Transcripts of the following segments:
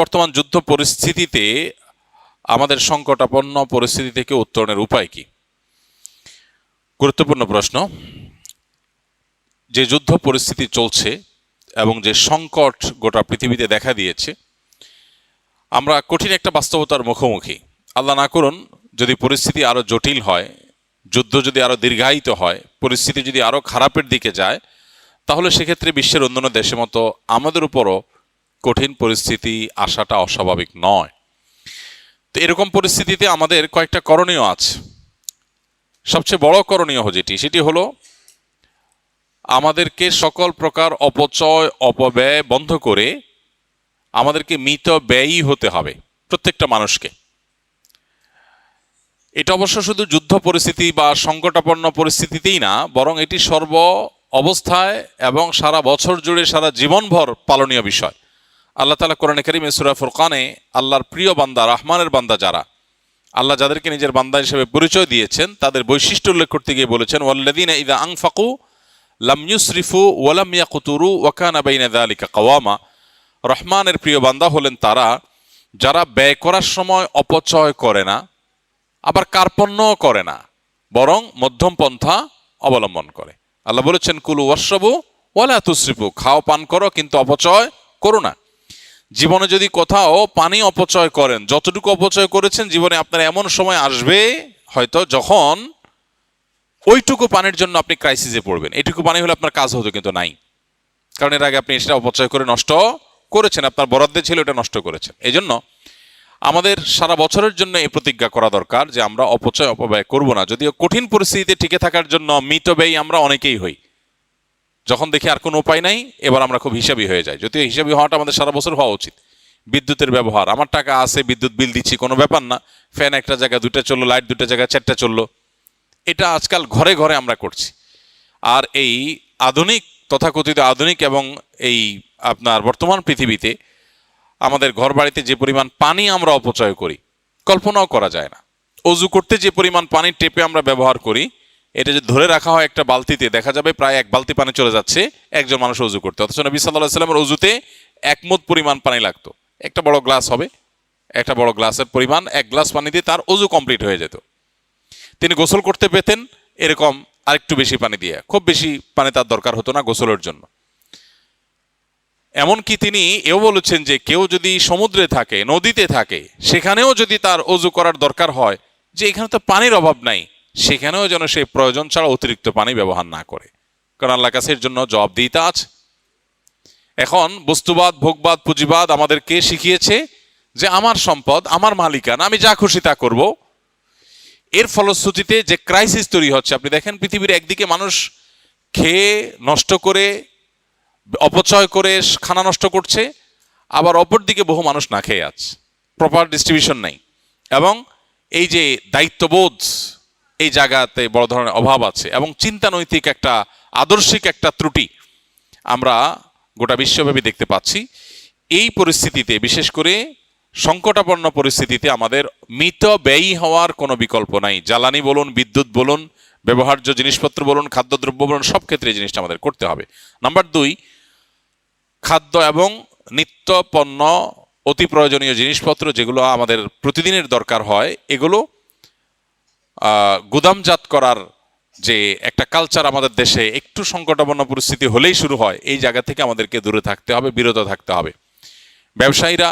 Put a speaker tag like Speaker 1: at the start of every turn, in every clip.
Speaker 1: বর্তমান যুদ্ধ পরিস্থিতিতে আমাদের সংকটাপন্ন পরিস্থিতি থেকে উত্তরণের উপায় কি? গুরুত্বপূর্ণ প্রশ্ন। যে যুদ্ধ পরিস্থিতি চলছে এবং যে সংকট গোটা পৃথিবীতে দেখা দিয়েছে, আমরা কঠিন একটা বাস্তবতার মুখোমুখি। আল্লাহ না করুন যদি পরিস্থিতি আরও জটিল হয়, যুদ্ধ যদি আরও দীর্ঘায়িত হয়, পরিস্থিতি যদি আরও খারাপের দিকে যায়, তাহলে সেক্ষেত্রে বিশ্বের অন্যান্য দেশের মতো আমাদের উপরও কঠিন পরিস্থিতি আসাটা অস্বাভাবিক নয়। তো এরকম পরিস্থিতিতে আমাদের কয়েকটা করণীয় আছে। সবচেয়ে বড় করণীয় সেটি হলো আমাদেরকে সকল প্রকার অপচয় অপব্যয় বন্ধ করে আমাদেরকে মিত ব্যয়ী হতে হবে প্রত্যেকটা মানুষকে। এটা অবশ্য শুধু যুদ্ধ পরিস্থিতি বা সংকটাপন্ন পরিস্থিতিতেই না, বরং এটি সর্ব অবস্থায় এবং সারা বছর জুড়ে সারা জীবনভর পালনীয় বিষয়। আল্লাহ তাআলা কোরআনে কারীমে সূরা ফুরকানে আল্লাহর প্রিয় বান্দা, রহমানের বান্দা যারা, আল্লাহ যাদেরকে নিজের বান্দা হিসেবে পরিচয় দিয়েছেন, তাদের বৈশিষ্ট্য উল্লেখ করতে গিয়ে বলেছেন, ওয়াল্লাযীনা ইযা আনফাকু লাম ইউসরিফু ওয়া লাম ইয়াকতুরু ওয়া কানা বাইনা যালিকা কাওয়ামা। রহমানের প্রিয় বান্দা হলেন তারা যারা ব্যয় করার সময় অপচয় করে না, আবার কার্পণ্যও করে না, বরং মধ্যম পন্থা অবলম্বন করে। আল্লাহ বলেছেন, কুলু ওয়াশরাবু ওয়ালা তুসরিফু, খাও পান করো কিন্তু অপচয় করো না। জীবনে যদি কোথাও পানি অপচয় করেন, যতটুকু অপচয় করেছেন, জীবনে আপনার এমন সময় আসবে হয়তো যখন ওইটুকু পানির জন্য আপনি ক্রাইসিসে পড়বেন। এইটুকু পানি হলে আপনার কাজ হতো, কিন্তু নাই, কারণ এর আগে আপনি সেটা অপচয় করে নষ্ট করেছেন, আপনার বরাদ্দে ছিল, এটা নষ্ট করেছেন। এই জন্য আমাদের সারা বছরের জন্য এই প্রতিজ্ঞা করা দরকার যে আমরা অপচয় অপব্যয় করব না। যদিও কঠিন পরিস্থিতিতে টিকে থাকার জন্য মিতব্যয়ী আমরা অনেকেই হই, যখন দেখি আর কোনো উপায় নাই, এবার আমরা খুব হিসাবি হয়ে যাই। যদিও হিসাবি হওয়াটা আমাদের সারা বছর হওয়া উচিত। বিদ্যুতের ব্যবহার, আমার টাকা আছে, বিদ্যুৎ বিল দিচ্ছি, কোনো ব্যাপার না, ফ্যান একটা জায়গায় দুটো চললো, লাইট দুটো জায়গায় চারটা চললো, এটা আজকাল ঘরে ঘরে আমরা করছি। আর এই আধুনিক, তথাকথিত আধুনিক এবং এই আপনার বর্তমান পৃথিবীতে আমাদের ঘর বাড়িতে যে পরিমাণ পানি আমরা অপচয় করি কল্পনাও করা যায় না। অজু করতে যে পরিমাণ পানি টেপে আমরা ব্যবহার করি, এটা যে ধরে রাখা হয় একটা বালতিতে, দেখা যাবে প্রায় 1 বালতি পানি চলে যাচ্ছে একজন মানুষ অজু করতে। অথচ নবী সাল্লাল্লাহু আলাইহি ওয়াসাল্লামের অজুতে 1 মুদ পরিমাণ পানি লাগতো। একটা বড় গ্লাস হবে, একটা বড় গ্লাসের পরিমাণ 1 গ্লাস পানি দিয়ে তার অজু কমপ্লিট হয়ে যেত। তিনি গোসল করতে পেতেন এরকম আরেকটু বেশি পানি দিয়ে, খুব বেশি পানি তার দরকার হতো না গোসলের জন্য। এমনকি তিনি এও বলেছেন যে কেউ যদি সমুদ্রে থাকে, নদীতে থাকে, সেখানেও যদি তার অজু করার দরকার হয়, যে এখানে তো পানির অভাব নাই, সেখানেও যেন সে প্রয়োজন ছাড়া অতিরিক্ত পানি ব্যবহার না করে, কারণ আল্লাহর কাছে এর জন্য জবাবদিহিতা আছে। এখন বস্তুবাদ, ভোগবাদ, পুঁজিবাদ আমাদেরকে শিখিয়েছে যে আমার সম্পদ, আমার মালিকানা, আমি যা খুশি তা করব। এর ফলশ্রুতিতে যে ক্রাইসিস তৈরি হচ্ছে, আপনি দেখেন পৃথিবীর একদিকে মানুষ খেয়ে নষ্ট করে, অপচয় করে খানা নষ্ট করছে, আবার অপরদিকে বহু মানুষ না খেয়ে আছে, প্রপার ডিস্ট্রিবিউশন নেই, এবং এই যে দায়িত্ববোধ, এই জায়গাতে বড় ধরনের অভাব আছে, এবং চিন্তানৈতিক একটা, আদর্শিক একটা ত্রুটি আমরা গোটা বিশ্বব্যাপী দেখতে পাচ্ছি। এই পরিস্থিতিতে, বিশেষ করে সংকটাপন্ন পরিস্থিতিতে, আমাদের মিত ব্যয়ী হওয়ার কোনো বিকল্প নাই। জ্বালানি বলুন, বিদ্যুৎ বলুন, ব্যবহার্য জিনিসপত্র বলুন, খাদ্যদ্রব্য বলুন, সব ক্ষেত্রে এই জিনিসটা আমাদের করতে হবে। নাম্বার 2, খাদ্য এবং নিত্য পণ্য, অতি প্রয়োজনীয় জিনিসপত্র যেগুলো আমাদের প্রতিদিনের দরকার হয়, এগুলো গুদামজাত করার যে একটা কালচার আমাদের দেশে একটু সংকটাপন্ন পরিস্থিতি হলেই শুরু হয়, এই জায়গা থেকে আমাদেরকে দূরে থাকতে হবে, বিরত থাকতে হবে। ব্যবসায়ীরা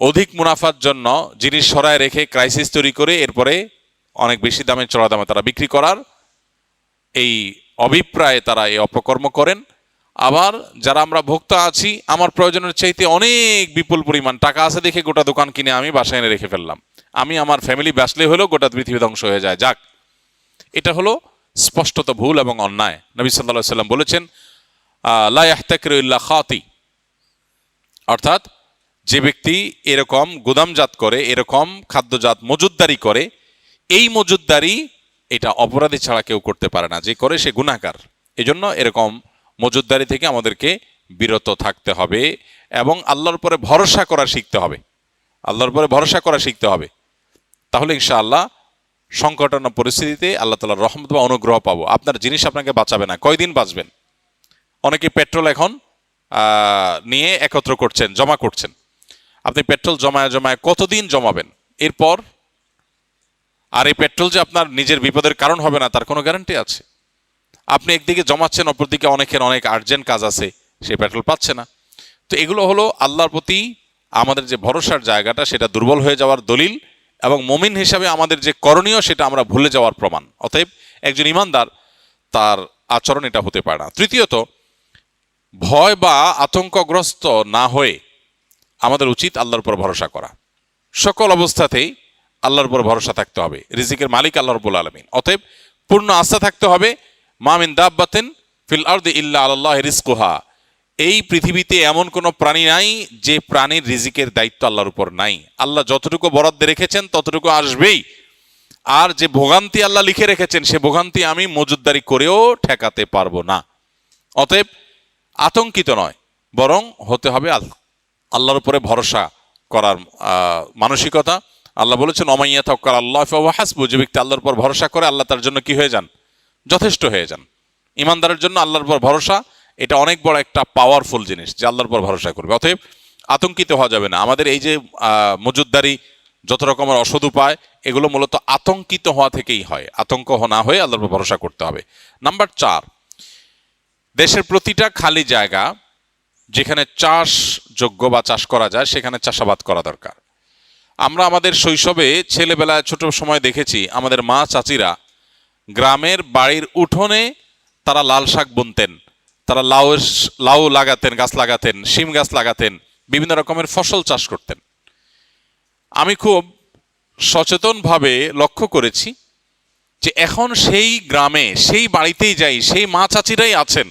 Speaker 1: অধিক মুনাফার জন্য জিনিস সরায় রেখে ক্রাইসিস তৈরি করে এরপরে অনেক বেশি দামে, চড়া দামে তারা বিক্রি করার এই অভিপ্রায়ে তারা এই অপকর্ম করেন। আবার যারা আমরা ভোক্তা আছি, আমার প্রয়োজনের চাইতে অনেক বিপুল পরিমাণ টাকা আছে দেখে গোটা দোকান কিনে আমি বাসায় এনে রেখে ফেললাম, আমি আমার ফ্যামিলি বাঁচলে হলেও গোটা পৃথিবী ধ্বংস হয়ে যায়, যাক। এটা হলো স্পষ্টত ভুল এবং অন্যায়। নবী সাল্লাল্লাহু আলাইহি ওয়াসাল্লাম বলেছেন, লা ইয়াহতাকিরু ইল্লা খাতি, অর্থাৎ যে ব্যক্তি এরকম গুদামজাত করে, এরকম খাদ্যজাত মজুদদারি করে, এই মজুদদারি এটা অপরাধী ছাড়া কেউ করতে পারে না, যে করে সে গুনাহগার। এজন্য এরকম মজুদদারি থেকে আমাদেরকে বিরত থাকতে হবে এবং আল্লাহর উপরে ভরসা করা শিখতে হবে, আল্লাহর উপরে ভরসা করা শিখতে হবে। তাহলে ইনশাআল্লাহ সংকটাপন্ন পরিস্থিতিতে আল্লাহ তাআলার রহমত বা অনুগ্রহ পাবো। আপনার জিনিস আপনাকে বাঁচাবে না, কয়দিন বাঁচবেন? অনেকে পেট্রোল এখন নিয়ে একত্র করছেন, জমা করছেন। আপনি পেট্রোল জমায় জমায় কতদিন জমাবেন? এরপর আর এই পেট্রোল যে আপনার নিজের বিপদের কারণ হবে না, তার কোনো গ্যারান্টি আছে? আপনি একদিকে জমাচ্ছেন, অপরদিকে অনেকের অনেক আর্জেন্ট কাজ আছে, সে পেট্রোল পাচ্ছে না। তো এগুলো হলো আল্লাহর প্রতি আমাদের যে ভরসার জায়গাটা, সেটা দুর্বল হয়ে যাওয়ার দলিল, এবং মুমিন হিসাবে আমাদের যে করণীয় সেটা আমরা ভুলে যাওয়ার প্রমাণ। অতএব একজন ইমানদার, তার আচরণ এটা হতে পারে না। তৃতীয়ত, ভয় বা আতঙ্কগ্রস্ত না হয়ে আমাদের উচিত আল্লাহর উপর ভরসা করা। সকল অবস্থাতেই আল্লাহর উপর ভরসা থাকতে হবে। রিজিকের মালিক আল্লাহ রাব্বুল আলামিন, অতএব পূর্ণ আস্থা থাকতে হবে। মা মিন দাব্বাতিন ফিল আরদি ইল্লা আলাল্লাহি রিজকুহা, এই পৃথিবীতে এমন কোনো প্রাণী নাই যে প্রাণীর রিজিকের দায়িত্ব আল্লাহর উপর নাই। আল্লাহ যতটুকু বরাদ্দ রেখেছেন ততটুকু আসবেই, আর যে ভোগান্তি আল্লাহ লিখে রেখেছেন সে ভোগান্তি আমি মজুদদারি করেও ঠেকাতে পারবো না। অতএব আতঙ্কিত নয়, বরং হতে হবে আল্লাহর উপরে ভরসা করার মানসিকতা। আল্লাহ বলেছেন ওমাইয়া তাওয়াক্কাল আল্লাহ ফাহুয়া হাসবু, যে ব্যক্তি আল্লাহর উপর ভরসা করে আল্লাহ তার জন্য কি হয়ে যান? যথেষ্ট হয়ে যান। ইমানদারের জন্য আল্লাহর উপর ভরসা এটা অনেক বড় একটা পাওয়ারফুল জিনিস, যে আল্লাহর উপর ভরসা করবে। অতএব আতঙ্কিত হওয়া যাবে না। আমাদের এই যে মজুদদারি, যত রকমের অসৎ উপায়, এগুলো মূলত আতঙ্কিত হওয়া থেকেই হয়। আতঙ্ক না হয়ে আল্লাহর উপর ভরসা করতে হবে। নাম্বার 4, দেশের প্রতিটা খালি জায়গা যেখানে চাষযোগ্য বা চাষ করা যায় সেখানে চাষাবাদ করা দরকার। আমরা আমাদের শৈশবে ছেলেবেলায় ছোট সময় দেখেছি আমাদের মা চাচিরা গ্রামের বাড়ির উঠোনে তারা লাল শাক বুনতেন, তারা লাউ লাগাতেন, গাছ লাগাতেন, শিম গাছ লাগাতেন, বিভিন্ন রকমের ফসল চাষ করতেন। আমি খুব সচেতনভাবে লক্ষ্য করেছি যে এখন সেই গ্রামে, সেই বাড়িতেই যাই, সেই মা চাচিরাই আছেন,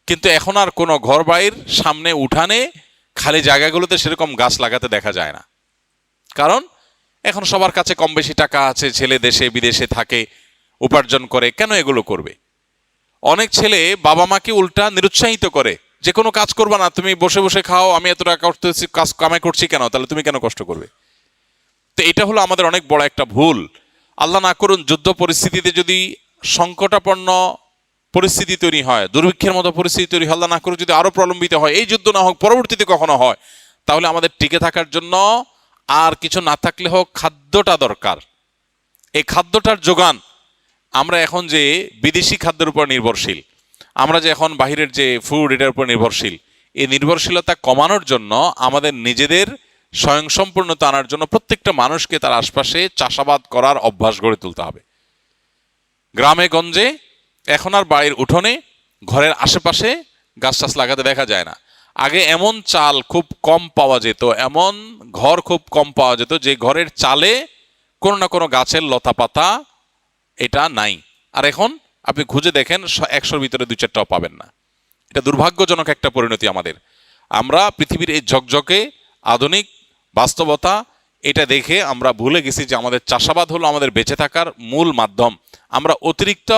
Speaker 1: কিন্তু এখন আর কোনো ঘর বাড়ির সামনে উঠানে খালি জায়গাগুলোতে সেরকম গাছ লাগাতে দেখা যায় না। কারণ এখন সবার কাছে কম বেশি টাকা আছে, ছেলে দেশে বিদেশে থাকে, উপার্জন করে, কেন এগুলো করবে? অনেক ছেলে বাবা মাকে উল্টা নিরুৎসাহিত করে, যে কোনো কাজ করবা না, তুমি বসে বসে খাও, আমি এত টাকা করতেছি, কাজ কামাই করছি কেন, তাহলে তুমি কেন কষ্ট করবে? তো এটা হলো আমাদের অনেক বড় একটা ভুল। আল্লাহ না করুন যুদ্ধ পরিস্থিতিতে যদি সংকটাপন্ন পরিস্থিতি তৈরি হয়, দুর্ভিক্ষের মতো পরিস্থিতি তৈরি হয়, আল্লাহ না করুন যদি আরো প্রলম্বিত হয়, এই যুদ্ধ না হোক, পরবর্তীতে কখনো হয়, তাহলে আমাদের টিকে থাকার জন্য আর কিছু না থাকলে হোক খাদ্যটা দরকার। এই খাদ্যটার যোগান, আমরা এখন যে বিদেশি খাদ্যের উপর নির্ভরশীল, আমরা যে এখন বাহিরের যে ফুড এটার উপর নির্ভরশীল, এই নির্ভরশীলতা কমানোর জন্য আমাদের নিজেদের স্বয়ংসম্পূর্ণতা আনার জন্য প্রত্যেকটা মানুষকে তার আশপাশে চাষাবাদ করার অভ্যাস গড়ে তুলতে হবে। গ্রামে গঞ্জে এখন আর বাড়ির উঠোনে, ঘরের আশেপাশে গাছ টাছ লাগাতে দেখা যায় না। আগে এমন চাল খুব কম পাওয়া যেত, এমন ঘর খুব কম পাওয়া যেত যে ঘরের চালে কোনো না কোনো গাছের লতা পাতা এটা নাই। আর এখন আপনি খুঁজে দেখেন 100-র ভিতরে 2-4টাও পাবেন না। এটা দুর্ভাগ্যজনক একটা পরিণতি আমাদের। আমরা পৃথিবীর এই ঝকঝকে আধুনিক বাস্তবতা এটা দেখে আমরা ভুলে গেছি যে আমাদের চাষাবাদ হলো আমাদের বেঁচে থাকার মূল মাধ্যম। আমরা অতিরিক্ত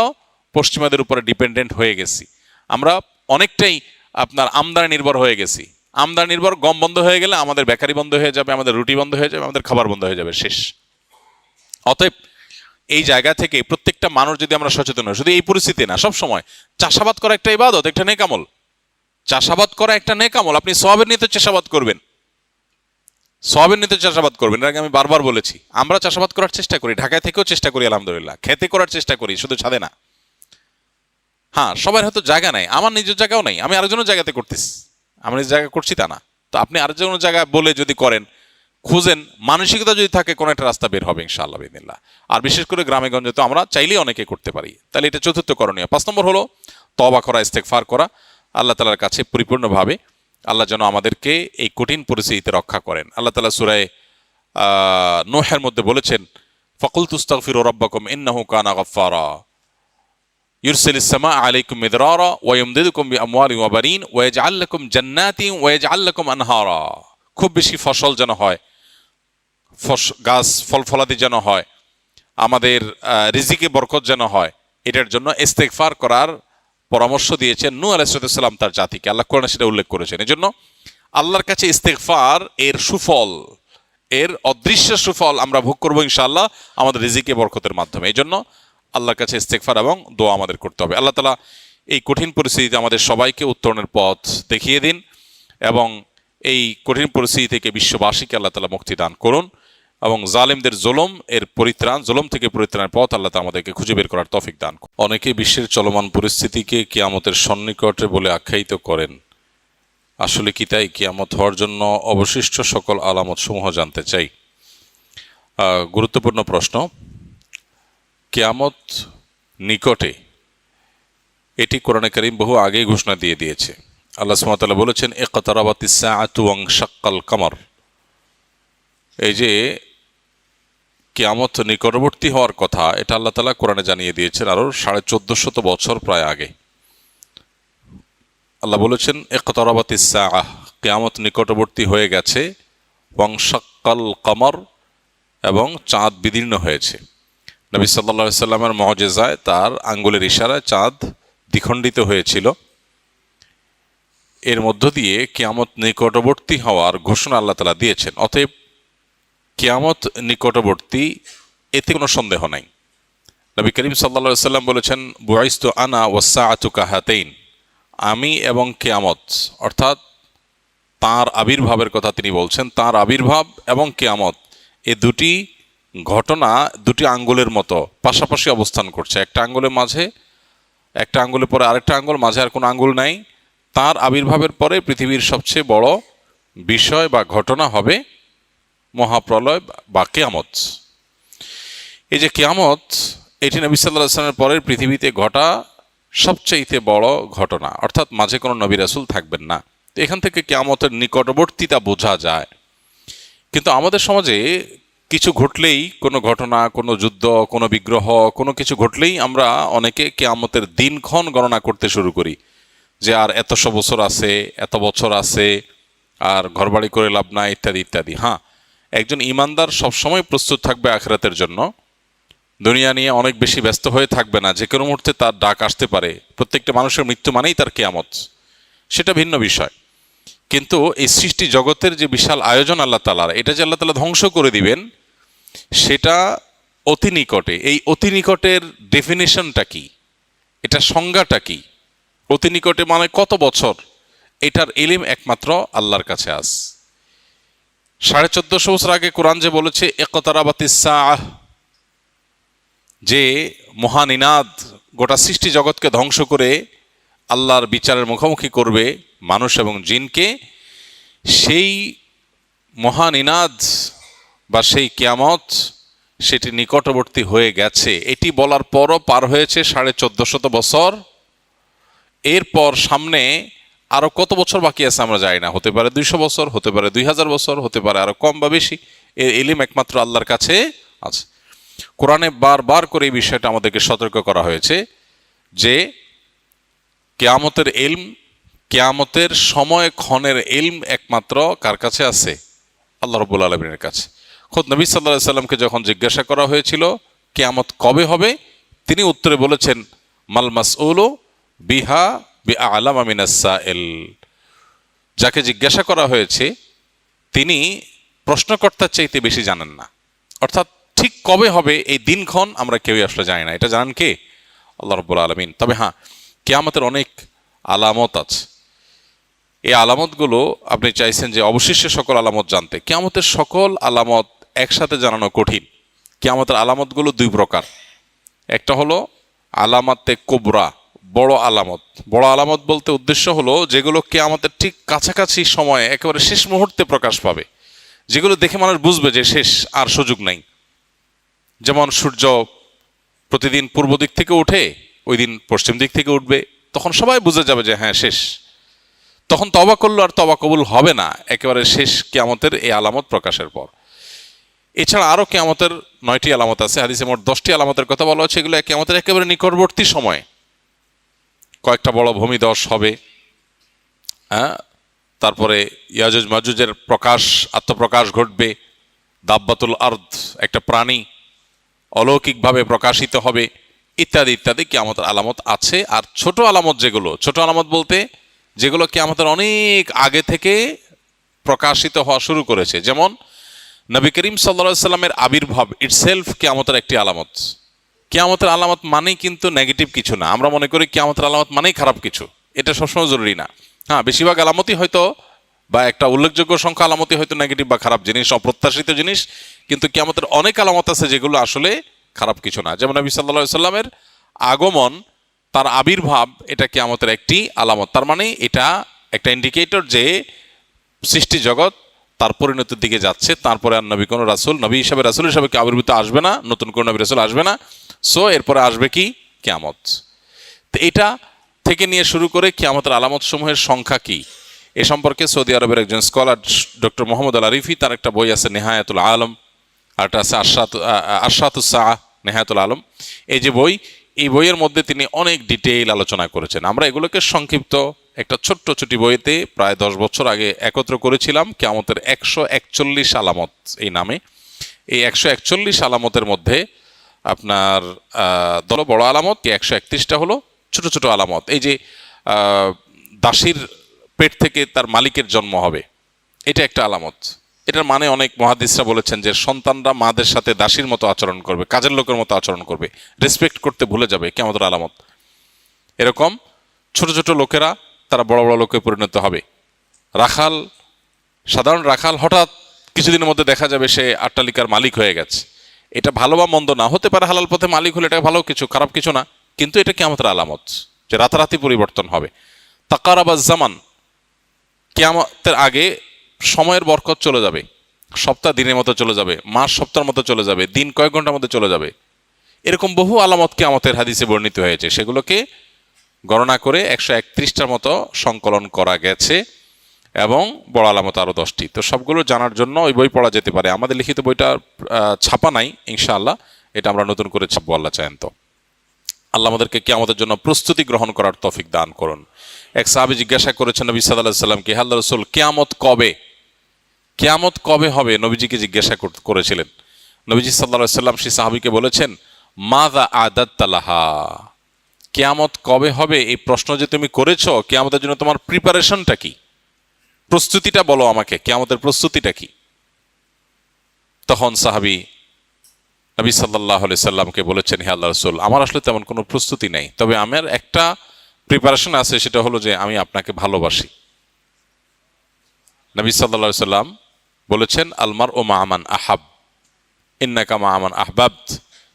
Speaker 1: পশ্চিমাদের উপরে ডিপেন্ডেন্ট হয়ে গেছি। আমরা অনেকটাই আপনার আমদানি নির্ভর হয়ে গেছি। আমদানি নির্ভর, গম বন্ধ হয়ে গেলে আমাদের বেকারি বন্ধ হয়ে যাবে, আমাদের রুটি বন্ধ হয়ে যাবে, আমাদের খাবার বন্ধ হয়ে যাবে, শেষ। অতএব এই জায়গা থেকে প্রত্যেকটা মানুষ যদি আমরা সচেতন হই, শুধু এই পরিস্থিতি না, সব সময় চাষাবাদ করা একটা ইবাদত, একটা নেকামল। চাষাবাদ করা একটা নেকামল। আপনি সওয়াবের নিয়তে চাষাবাদ করবেন, সওয়াবের নিয়তে চাষাবাদ করবেন। এর আগে আমি বারবার বলেছি, আমরা চাষাবাদ করার চেষ্টা করি, ঢাকায় থেকেও চেষ্টা করি, আলহামদুলিল্লাহ, খেতে করার চেষ্টা করি, শুধু ছাদে না। হ্যাঁ, সবার হয়তো জায়গা নাই, আমার নিজের জায়গাও নাই, আমি আরেকজনের জায়গাতে করতেছি, আমি নিজের জায়গা করছি তা না। তো আপনি আরেকজনের জায়গায় বলে যদি করেন, খুঁজেন, মানসিকতা যদি থাকে, কোনো একটা রাস্তা বের হবে ইনশাআল্লাহ বিদিনিল্লাহ। আর বিশেষ করে গ্রামে গঞ্জে তো আমরা চাইলেই অনেকে করতে পারি। তাহলে এটা চতুর্থ করণীয়। 5 নম্বর হলো তওবা করা, ইস্তেগফার করা আল্লাহ তাআলার কাছে পরিপূর্ণভাবে। আল্লাহ যেন আমাদেরকে এই কঠিন পরিস্থিতিতে রক্ষা করেন। আল্লাহ তাআলা সূরা নূহের মধ্যে বলেছেন, ফাকুলতু আস্তাগফিরু রাব্বাকুম ইন্নাহু কানা গাফফারা ইউরসিলিস সামা আলাইকুম মিদরারা ওয়া ইউমদিদুকুম বিআমওয়ালিন ওয়া বানিন ওয়া ইয়াজআল লাকুম জান্নাতিন ওয়া ইয়াজআল লাকুম আনহারা। খুব বেশি ফসল যেন হয়, গাছ ফল ফলাদি যেন হয়, আমাদের রিজিকে বরকত যেন হয়, এটার জন্য ইস্তেগফার করার পরামর্শ দিয়েছেন নূহ আলাইহিস সালাম তার জাতিকে। আল্লাহ কোরআনে সেটা উল্লেখ করেছেন। এজন্য আল্লাহর কাছে ইস্তেগফার এর সুফল, এর অদৃশ্য সুফল আমরা ভোগ করবো ইনশাআল্লাহ আমাদের রিজিকে বরকতের মাধ্যমে। এই জন্য আল্লাহর কাছে ইস্তেগফার এবং দোয়া আমাদের করতে হবে। আল্লাহ তাআলা এই কঠিন পরিস্থিতিতে আমাদের সবাইকে উত্তরণের পথ দেখিয়ে দিন এবং এই কঠিন পরিস্থিতি থেকে বিশ্ববাসীকে আল্লাহ তাআলা মুক্তি দান করুন এবং জালেমদের জুলুম এর পরিত্রাণ, জুলুম থেকে পরিত্রাণের পথ আল্লাহ তাআলা আমাদেরকে খুঁজে বের করার তৌফিক দান করুন। অনেকে বিশ্বের চলমান পরিস্থিতিকে কিয়ামতের সন্নিকটে বলে আখ্যায়িত করেন। আসলে কি তাই? কিয়ামত হওয়ার জন্য অবশিষ্ট সকল আলামত সমূহ জানতে চাই। গুরুত্বপূর্ণ প্রশ্ন। কিয়ামত নিকটে, এটি কোরআনে কারীম বহু আগেই ঘোষণা দিয়ে দিয়েছে। আল্লাহ সুবহানাহু ওয়া তাআলা বলেছেন, ইকতারাবাতিস সাআতু ওয়ানশাক্কাল কামার। এই যে কিয়ামত নিকটবর্তী হওয়ার কথা, এটা আল্লাহ তাআলা কোরআনে জানিয়ে দিয়েছেন আরো 1450 বছর প্রায় আগে। আল্লাহ বলেছেন, ইকতারাবাতিস সাআহ, কিয়ামত নিকটবর্তী হয়ে গেছে, ওয়ানশাক্কাল কামার, এবং চাঁদ বিদীর্ণ হয়েছে। নবী সাল্লাল্লাহু আলাইহি সাল্লামের মুজিজায় তার আঙ্গুলের ইশারায় চাঁদ দ্বিখণ্ডিত হয়েছিল। এর মধ্য দিয়ে কিয়ামত নিকটবর্তী হওয়ার ঘোষণা আল্লাহ তাআলা দিয়েছেন। অতএব কিয়ামত নিকটবর্তী, এতে কোনো সন্দেহ নাই। নবী করিম সাল্লাল্লাহু আলাইহি সাল্লাম বলেছেন, বুআইস্তু আনা ওয়াস-সাআতু কাহাতাইন, আমি এবং কিয়ামত, অর্থাৎ তাঁর আবির্ভাবের কথা তিনি বলছেন। তাঁর আবির্ভাব এবং কিয়ামত, এ দুটি ঘটনা দুটি আঙ্গুলের মতো পাশাপাশি অবস্থান করছে। একটা আঙ্গুলের মাঝে, একটা আঙ্গুলের পরে আরেকটা আঙ্গুল, মাঝে আর কোনো আঙ্গুল নাই। তাঁর আবির্ভাবের পরে পৃথিবীর সবচেয়ে বড় বিষয় বা ঘটনা হবে মহাপ্রলয় বা কিয়ামত। এই যে কিয়ামত, এটি নবী সাল্লাল্লাহু আলাইহি ওয়াসাল্লামের পরের পৃথিবীতে ঘটা সবচেয়ে বড় ঘটনা, অর্থাৎ মাঝে কোনো নবী রাসূল থাকবেন না। এখান থেকে কিয়ামতের নিকটবর্তীতা বোঝা যায়। কিন্তু আমাদের সমাজে কিছু ঘটলেই, কোনো ঘটনা, কোনো যুদ্ধ, কোনো বিগ্রহ, কোনো কিছু ঘটলেই আমরা অনেকে কিয়ামতের দিনক্ষণ গণনা করতে শুরু করি, যে আর এতশো বছর আছে, এত বছর আছে, আর ঘরবাড়ি করে লাভ নাই, ইত্যাদি ইত্যাদি। হ্যাঁ, একজন ঈমানদার সবসময় প্রস্তুত থাকবে আখিরাতের জন্য, দুনিয়া নিয়ে অনেক বেশি ব্যস্ত হয়ে থাকবে না। যে কোনো মুহূর্তে তার ডাক আসতে পারে। প্রত্যেকটা মানুষের মৃত্যু মানেই তার কিয়ামত, সেটা ভিন্ন বিষয়। কিন্তু এই সৃষ্টি জগতের যে বিশাল আয়োজন আল্লাহ তাআলার, এটা যে আল্লাহ তাআলা ধ্বংস করে দিবেন, সেটা অতি নিকটে। এই অতি নিকটের ডেফিনেশনটা কি, এটা সংজ্ঞাটা কি? অতি নিকটে মানে কত বছর? এটার ইলম একমাত্র আল্লাহর কাছে আছে। 1450 বছর আগে কোরআন যে বলেছে ইকতারাবাতিস সাআহ, যে মহানিনাদ গোটা সৃষ্টি জগৎকে ধ্বংস করে আল্লাহর বিচারের মুখোমুখি করবে মানুষ এবং জিনকে, সেই মহানিনাদ বা সেই কিয়ামত, সেটি নিকটবর্তী হয়ে গেছে। এটি বলার পরও পার হয়েছে 1450 বছর। এরপর সামনে আরো কত বছর বাকি আছে আমরা জানি না। হতে পারে 200 বছর, হতে পারে 2000 বছর, হতে পারে আরো কম বা বেশি। এর ইলম একমাত্র আল্লাহর কাছে আছে। কোরআনে বারবার করে এই বিষয়টা আমাদেরকে সতর্ক করা হয়েছে যে কিয়ামতের ইলম, কিয়ামতের সময় ক্ষণের ইলম একমাত্র কার কাছে আছে? আল্লাহ রাব্বুল আলামিনের কাছে। খোদ নবী সাল্লাল্লাহু আলাইহি সাল্লামকে যখন জিজ্ঞাসা করা হয়েছিল কিয়ামত কবে হবে, তিনি উত্তরে বলেছেন, মাল মাসউলু বিহা বিআলামা মিনাস সাইল। যাকে জিজ্ঞাসা করা হয়েছে তিনি প্রশ্নকর্তার চাইতে বেশি জানেন না। অর্থাৎ ঠিক কবে হবে এই দিনক্ষণ আমরা কেউই আসলে জানি না। এটা জানেন কে? আল্লাহ রাব্বুল আলামিন। তবে হ্যাঁ, কিয়ামতের অনেক আলামত আছে। এই আলামতগুলো আপনি চাইছেন যে অবশিষ্ট সকল আলামত জানতে। কিয়ামতের সকল আলামত একসাথে জানানো কঠিন। কিয়ামতের আলামতগুলো দুই প্রকার। একটা হলো আলামাতে কুবরা, বড় আলামত। বড় আলামত বলতে উদ্দেশ্য হলো যেগুলো কিয়ামতের ঠিক কাছাকাছি সময়ে একেবারে শেষ মুহূর্তে প্রকাশ পাবে, যেগুলো দেখে মানুষ বুঝবে যে শেষ, আর সুযোগ নাই। যেমন সূর্য প্রতিদিন পূর্ব দিক থেকে উঠে, ওই দিন পশ্চিম দিক থেকে উঠবে, তখন সবাই বুঝে যাবে যে হ্যাঁ শেষ। তখন তওবা করলো আর তওবা কবুল হবে না, একেবারে শেষ কিয়ামতের এই আলামত প্রকাশের পর। এছাড়া আরো কিয়ামতের 9টি আলামত আছে। হাদিসে মোট 10টি আলামতের কথা বলা হচ্ছে। এগুলো কিয়ামতের একেবারে নিকটবর্তী সময়ে। কয়েকটা বড় ভূমিধস হবে, হ্যাঁ, তারপরে ইয়াজুজ মাজুজের প্রকাশ, আত্মপ্রকাশ ঘটবে। দাব্বাতুল আরদ, একটা প্রাণী অলৌকিকভাবে প্রকাশিত হবে, ইত্যাদি ইত্যাদি কিয়ামতের আলামত আছে। আর ছোট আলামত যেগুলো, ছোট আলামত বলতে যেগুলো কিয়ামতের অনেক আগে থেকে প্রকাশিত হওয়া শুরু করেছে, যেমন নবী করিম সাল্লাল্লাহু আলাইহি সাল্লামের আবির্ভাব ইটসেলফ কিয়ামতের একটি আলামত। কিয়ামতের আলামত মানেই কিন্তু নেগেটিভ কিছু না। আমরা মনে করি কিয়ামতের আলামত মানেই খারাপ কিছু, এটা সবসময় জরুরি না। হ্যাঁ, বেশিরভাগ আলামতই হয়তো বা একটা উল্লেখযোগ্য সংখ্যা আলামতই হয়তো নেগেটিভ বা খারাপ জিনিস, অপ্রত্যাশিত জিনিস, কিন্তু কিয়ামতের অনেক আলামত আছে যেগুলো আসলে খারাপ কিছু না। যেমন নবী সাল্লাল্লাহু আলাইহি সাল্লামের আগমন, তার আবির্ভাব, এটা কিয়ামতের একটি আলামত। তার মানে এটা একটা ইন্ডিকেটর যে সৃষ্টি জগৎ তার পরিণতির দিকে যাচ্ছে। তারপরে আর নবী কোনো রাসূল, নবী হিসাবে রাসূল হিসাবে কি আবির্ভূত আসবে না, নতুন কোনো নবী রাসূল আসবে না। সো এরপরে আসবে কি? কিয়ামত। তো এটা থেকে নিয়ে শুরু করে কিয়ামতের আলামত সমূহের সংখ্যা কি, এ সম্পর্কে সৌদি আরবের একজন স্কলার ডক্টর মোহাম্মদ আল আরিফি, তার একটা বই আছে নেহায়াতুল আলম, আর একটা আছে আশরাতুস সাআহ নেহায়াতুল আলম। এই যে বই, এই বইয়ের মধ্যে তিনি অনেক ডিটেইল আলোচনা করেছেন। আমরা এগুলোকে সংক্ষিপ্ত একটা ছোট্ট ছোটি বইতে প্রায় 10 বছর আগে একত্র করেছিলাম, কিয়ামতের 141 আলামত এই নামে। এই 141 আলামতের মধ্যে আপনার দল বড় আলামত, 131টা হলো ছোট ছোট আলামত। এই যে দাসীর পেট থেকে তার মালিকের জন্ম হবে, এটা একটা আলামত। এটার মানে অনেক মুহাদ্দিসরা বলেছেন যে সন্তানরা মাদের সাথে দাসীর মতো আচরণ করবে, কাজের লোকের মতো আচরণ করবে, রেসপেক্ট করতে ভুলে যাবে, কিয়ামতের আলামত। এরকম ছোট ছোট লোকেরা তারা বড় বড় লোকে পরিণত হবে। রাখাল, সাধারণ রাখাল হঠাৎ কিছুদিনের মধ্যে দেখা যাবে সে আট্টালিকার মালিক হয়ে গেছে। এটা ভালো বা মন্দ না, হতে পারে হালাল পথে মালিক হলে এটা ভালো কিছু, খারাপ কিছু না, কিন্তু এটা কিয়ামতের আলামত যে রাতারাতি পরিবর্তন হবে। তাকারাবাজ জামান, কিয়ামতের আগে সময়ের বরকত চলে যাবে, সপ্তাহ দিনের মতো চলে যাবে, মাস সপ্তাহের মতো চলে যাবে, দিন কয়েক ঘন্টার মধ্যে চলে যাবে। এরকম বহু আলামত কিয়ামতের হাদিসে বর্ণিত হয়েছে, সেগুলোকে গণনা করে 131টার মতো সংকলন করা গেছে, এবং বড় আলামত আরও 10টি। তো সবগুলো জানার জন্য ওই বই পড়া যেতে পারে। আমাদের লিখিত বইটা ছাপা নাই, ইনশাআল্লাহ এটা আমরা নতুন করে ছাপবো আল্লাহ চাহেন তো। আল্লাহ আমাদেরকে কিয়ামতের জন্য প্রস্তুতি গ্রহণ করার তৌফিক দান করুন। এক সাহাবী জিজ্ঞাসা করেছেন নবী সাল্লাল্লাহু আলাইহি সাল্লামকে, হে আল্লাহর রাসূল, কিয়ামত কবে, কিয়ামত কবে হবে? নবীজিকে জিজ্ঞাসা করেছিলেন। নবীজি সাল্লাল্লাহু আলাইহি সাল্লাম সেই সাহাবীকে বলেছেন, মাযা আদাত্তা লাহা, কিয়ামত কবে হবে এই প্রশ্ন যে তুমি করেছো, কিয়ামতের জন্য তোমার প্রিপারেশনটা কি, প্রস্তুতিটা বলো আমাকে, কিয়ামতের প্রস্তুতিটা কি? তখন সাহাবী নবী সাল্লাল্লাহু আলাইহি সাল্লামকে বলেছেন, হে আল্লাহর রাসূল, আমার আসলে তেমন কোনো প্রস্তুতি নেই, তবে আমার একটা প্রিপারেশন আছে, সেটা হলো যে আমি আপনাকে ভালোবাসি। নবী সাল্লাল্লাহু আলাইহি সাল্লাম বলেছেন, আলমার ও মা আমান আহাব ইন্নাকা মা আমান আহবাবত,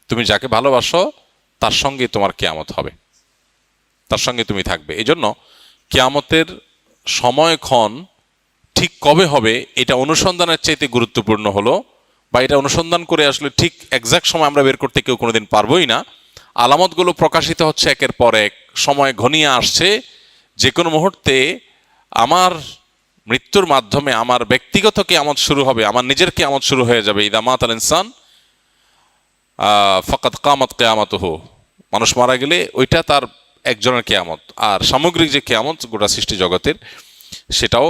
Speaker 1: তুমি যাকে ভালোবাসো তার সঙ্গে তোমার কিয়ামত হবে, তার সঙ্গে তুমি থাকবে। এই জন্য কিয়ামতের সময়ক্ষণ ঠিক কবে হবে এটা অনুসন্ধানের চাইতে গুরুত্বপূর্ণ হলো, বা এটা অনুসন্ধান করে আসলে ঠিক এক্সাক্ট সময় আমরা বের করতে কেউ কোনোদিন পারবোই না। আলামতগুলো প্রকাশিত হচ্ছে একের পর এক, সময় ঘনিয়ে আসছে, যে কোনো মুহূর্তে আমার মৃত্যুর মাধ্যমে আমার ব্যক্তিগত কিয়ামত শুরু হবে, আমার নিজের কিয়ামত শুরু হয়ে যাবে। ইদা মাতাল ইনসান ফাকাদ কামাত কিয়ামাতুহু, মানুষ মারা গেলে ওইটা তার একজনের কিয়ামত। আর সামগ্রিক যে কিয়ামত গোটা সৃষ্টি জগতের, সেটাও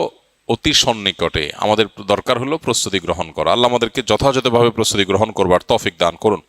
Speaker 1: অতি সন্নিকটে। আমাদের দরকার হলো প্রস্তুতি গ্রহণ করা। আল্লাহ আমাদেরকে যথাযথভাবে প্রস্তুতি গ্রহণ করবার তৌফিক দান করুন।